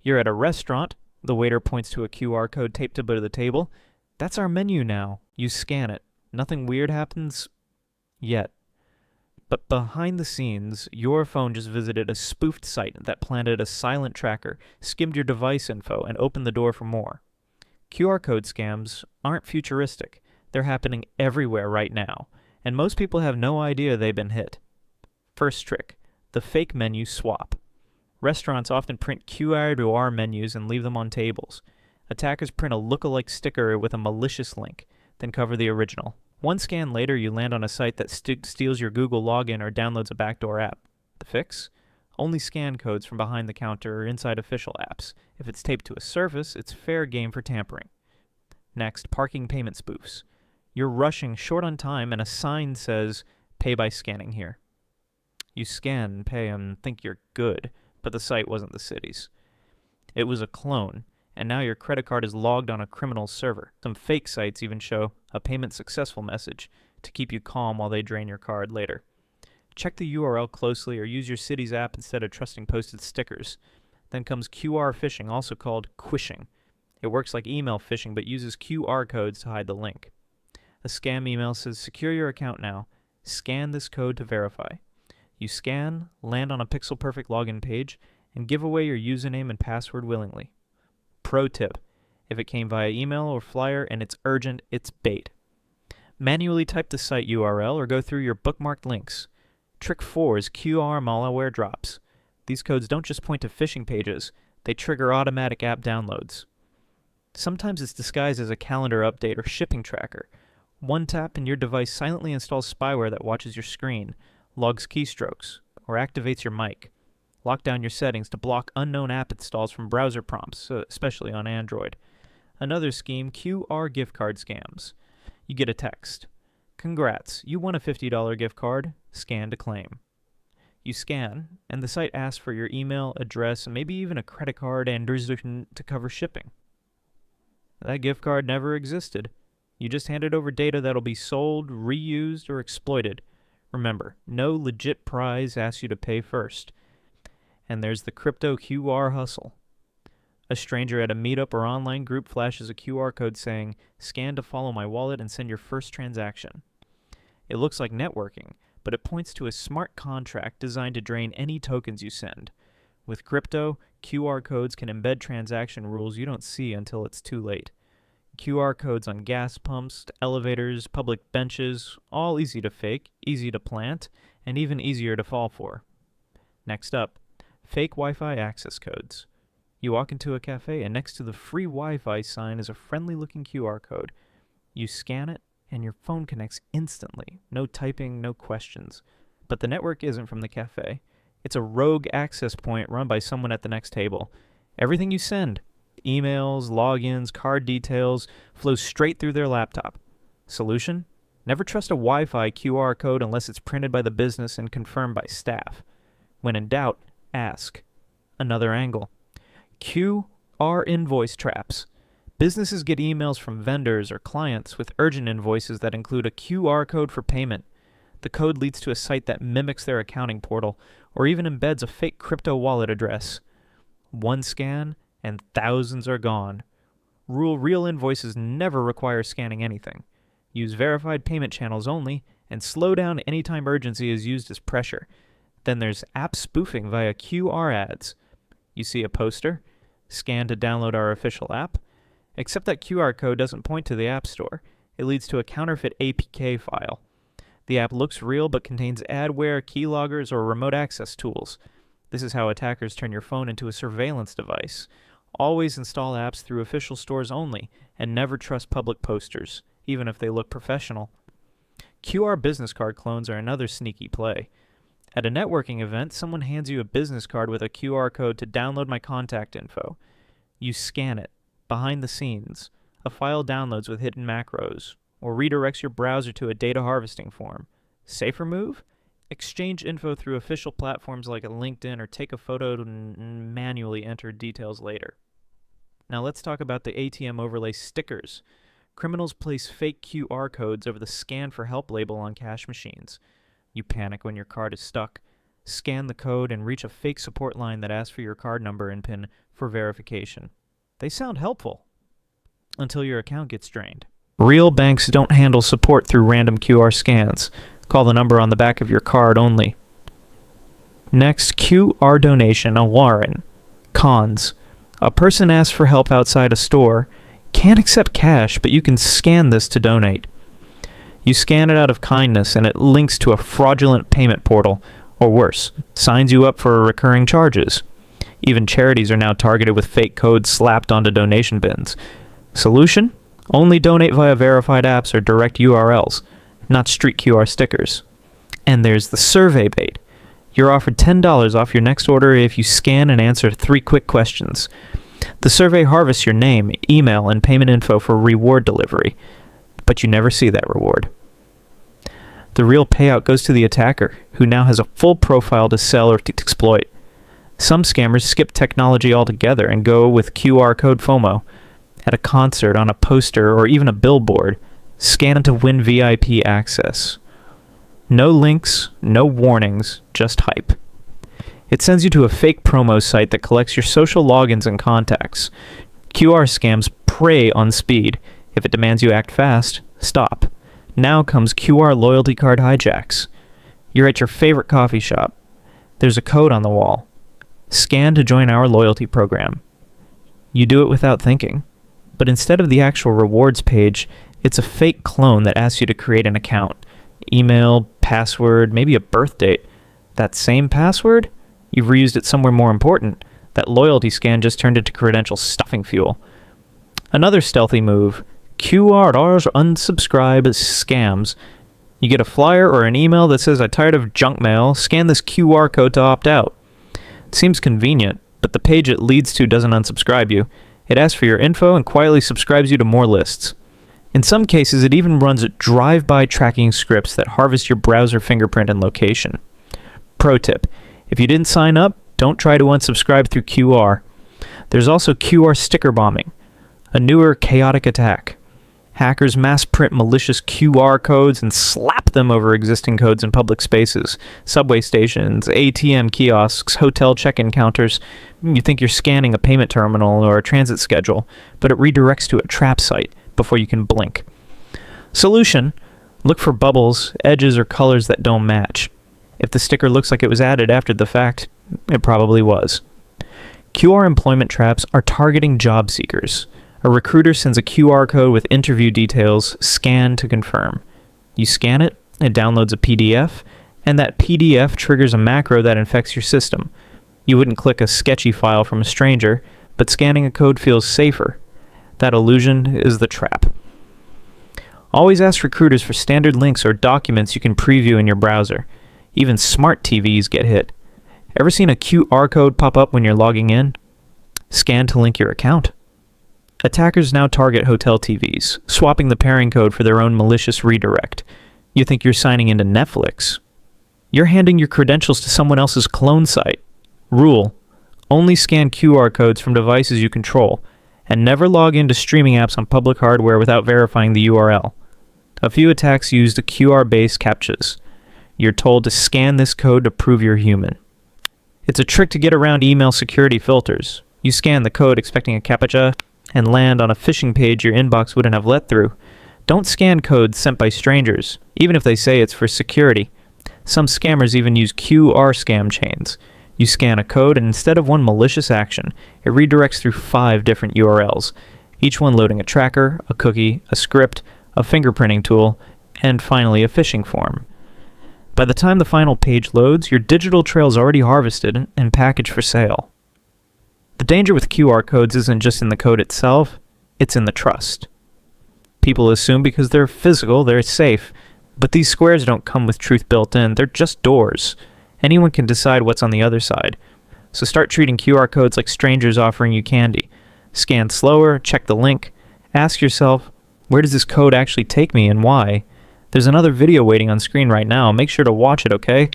You're at a restaurant. The waiter points to a QR code taped above the table. That's our menu now. You scan it. Nothing weird happens yet. But behind the scenes, your phone just visited a spoofed site that planted a silent tracker, skimmed your device info, and opened the door for more. QR code scams aren't futuristic. They're happening everywhere right now, and most people have no idea they've been hit. First trick, the fake menu swap. Restaurants often print QR menus and leave them on tables. Attackers print a look-alike sticker with a malicious link, then cover the original. One scan later, you land on a site that steals your Google login or downloads a backdoor app. The fix? Only scan codes from behind the counter or inside official apps. If it's taped to a surface, it's fair game for tampering. Next, parking payment spoofs. You're rushing short on time and a sign says, "Pay by scanning here." You scan, pay, and think you're good, but the site wasn't the city's. It was a clone, and now your credit card is logged on a criminal's server. Some fake sites even show a payment successful message to keep you calm while they drain your card later. Check the URL closely or use your city's app instead of trusting posted stickers. Then comes QR phishing, also called quishing. It works like email phishing but uses QR codes to hide the link. A scam email says, "Secure your account now. Scan this code to verify." You scan, land on a pixel-perfect login page, and give away your username and password willingly. Pro tip: if it came via email or flyer and it's urgent, it's bait. Manually type the site URL or go through your bookmarked links. Trick 4 is QR malware drops. These codes don't just point to phishing pages, they trigger automatic app downloads. Sometimes it's disguised as a calendar update or shipping tracker. One tap and your device silently installs spyware that watches your screen, logs keystrokes, or activates your mic. Lock down your settings to block unknown app installs from browser prompts, especially on Android. Another scheme, QR gift card scams. You get a text. "Congrats, you won a $50 gift card. Scan to claim." You scan, and the site asks for your email, address, and maybe even a credit card and to cover shipping. That gift card never existed. You just handed over data that'll be sold, reused, or exploited. Remember, no legit prize asks you to pay first. And there's the crypto QR hustle. A stranger at a meetup or online group flashes a QR code saying, "Scan to follow my wallet and send your first transaction." It looks like networking, but it points to a smart contract designed to drain any tokens you send. With crypto, QR codes can embed transaction rules you don't see until it's too late. QR codes on gas pumps, elevators, public benches, all easy to fake, easy to plant, and even easier to fall for. Next up, fake Wi-Fi access codes. You walk into a cafe and next to the free Wi-Fi sign is a friendly-looking QR code. You scan it and your phone connects instantly. No typing, no questions. But the network isn't from the cafe. It's a rogue access point run by someone at the next table. Everything you send, emails, logins, card details, flows straight through their laptop. Solution? Never trust a Wi-Fi QR code unless it's printed by the business and confirmed by staff. When in doubt, ask. Another angle. QR invoice traps. Businesses get emails from vendors or clients with urgent invoices that include a QR code for payment. The code leads to a site that mimics their accounting portal or even embeds a fake crypto wallet address. One scan and thousands are gone. Real invoices never require scanning anything. Use verified payment channels only and slow down anytime urgency is used as pressure. Then there's app spoofing via QR ads. You see a poster, scan to download our official app, except that QR code doesn't point to the App Store. It leads to a counterfeit APK file. The app looks real but contains adware, keyloggers, or remote access tools. This is how attackers turn your phone into a surveillance device. Always install apps through official stores only, and never trust public posters, even if they look professional. QR business card clones are another sneaky play. At a networking event, someone hands you a business card with a QR code to download my contact info. You scan it. Behind the scenes, a file downloads with hidden macros, or redirects your browser to a data harvesting form. Safer move? Exchange info through official platforms like a LinkedIn or take a photo and manually enter details later. Now let's talk about the ATM overlay stickers. Criminals place fake QR codes over the scan for help label on cash machines. You panic when your card is stuck. scan the code, and reach a fake support line that asks for your card number and PIN for verification. They sound helpful until your account gets drained. Real banks don't handle support through random QR scans. Call the number on the back of your card only. Next, QR donation, a warrant. Cons. A person asks for help outside a store. Can't accept cash, but you can scan this to donate. You scan it out of kindness, and it links to a fraudulent payment portal, or worse, signs you up for recurring charges. Even charities are now targeted with fake codes slapped onto donation bins. Solution? Only donate via verified apps or direct URLs, not street QR stickers. And there's the survey bait. You're offered $10 off your next order if you scan and answer 3 quick questions. The survey harvests your name, email, and payment info for reward delivery, but you never see that reward. The real payout goes to the attacker, who now has a full profile to sell or to exploit. Some scammers skip technology altogether and go with QR code FOMO. At a concert, on a poster, or even a billboard, scan to win VIP access. No links, no warnings, just hype. It sends you to a fake promo site that collects your social logins and contacts. QR scams prey on speed. If it demands you act fast, stop. Now comes QR loyalty card hijacks. You're at your favorite coffee shop. There's a code on the wall. Scan to join our loyalty program. You do it without thinking. But instead of the actual rewards page, it's a fake clone that asks you to create an account. Email, password, maybe a birth date. That same password? You've reused it somewhere more important. That loyalty scan just turned into credential stuffing fuel. Another stealthy move. QRs unsubscribe scams. You get a flyer or an email that says, "I'm tired of junk mail. Scan this QR code to opt out." It seems convenient, but the page it leads to doesn't unsubscribe you. It asks for your info and quietly subscribes you to more lists. In some cases, it even runs drive-by tracking scripts that harvest your browser fingerprint and location. Pro tip: if you didn't sign up, don't try to unsubscribe through QR. There's also QR sticker bombing, a newer chaotic attack. Hackers mass print malicious QR codes and slap them over existing codes in public spaces, subway stations, ATM kiosks, hotel check-in counters. You think you're scanning a payment terminal or a transit schedule, but it redirects to a trap site before you can blink. Solution: look for bubbles, edges, or colors that don't match. If the sticker looks like it was added after the fact, it probably was. QR employment traps are targeting job seekers. A recruiter sends a QR code with interview details, scan to confirm. You scan it, it downloads a PDF, and that PDF triggers a macro that infects your system. You wouldn't click a sketchy file from a stranger, but scanning a code feels safer. That illusion is the trap. Always ask recruiters for standard links or documents you can preview in your browser. Even smart TVs get hit. Ever seen a QR code pop up when you're logging in? Scan to link your account. Attackers now target hotel TVs, swapping the pairing code for their own malicious redirect. You think you're signing into Netflix. You're handing your credentials to someone else's clone site. Rule: only scan QR codes from devices you control, and never log into streaming apps on public hardware without verifying the URL. A few attacks used QR-based CAPTCHAs. You're told to scan this code to prove you're human. It's a trick to get around email security filters. You scan the code expecting a CAPTCHA and land on a phishing page your inbox wouldn't have let through. Don't scan codes sent by strangers, even if they say it's for security. Some scammers even use QR scam chains. You scan a code, and instead of one malicious action, it redirects through 5 different URLs, each one loading a tracker, a cookie, a script, a fingerprinting tool, and finally a phishing form. By the time the final page loads, your digital trail is already harvested and packaged for sale. The danger with QR codes isn't just in the code itself, it's in the trust. People assume because they're physical, they're safe, but these squares don't come with truth built in, they're just doors. Anyone can decide what's on the other side. So start treating QR codes like strangers offering you candy. Scan slower, check the link, ask yourself, where does this code actually take me and why? There's another video waiting on screen right now, make sure to watch it, okay?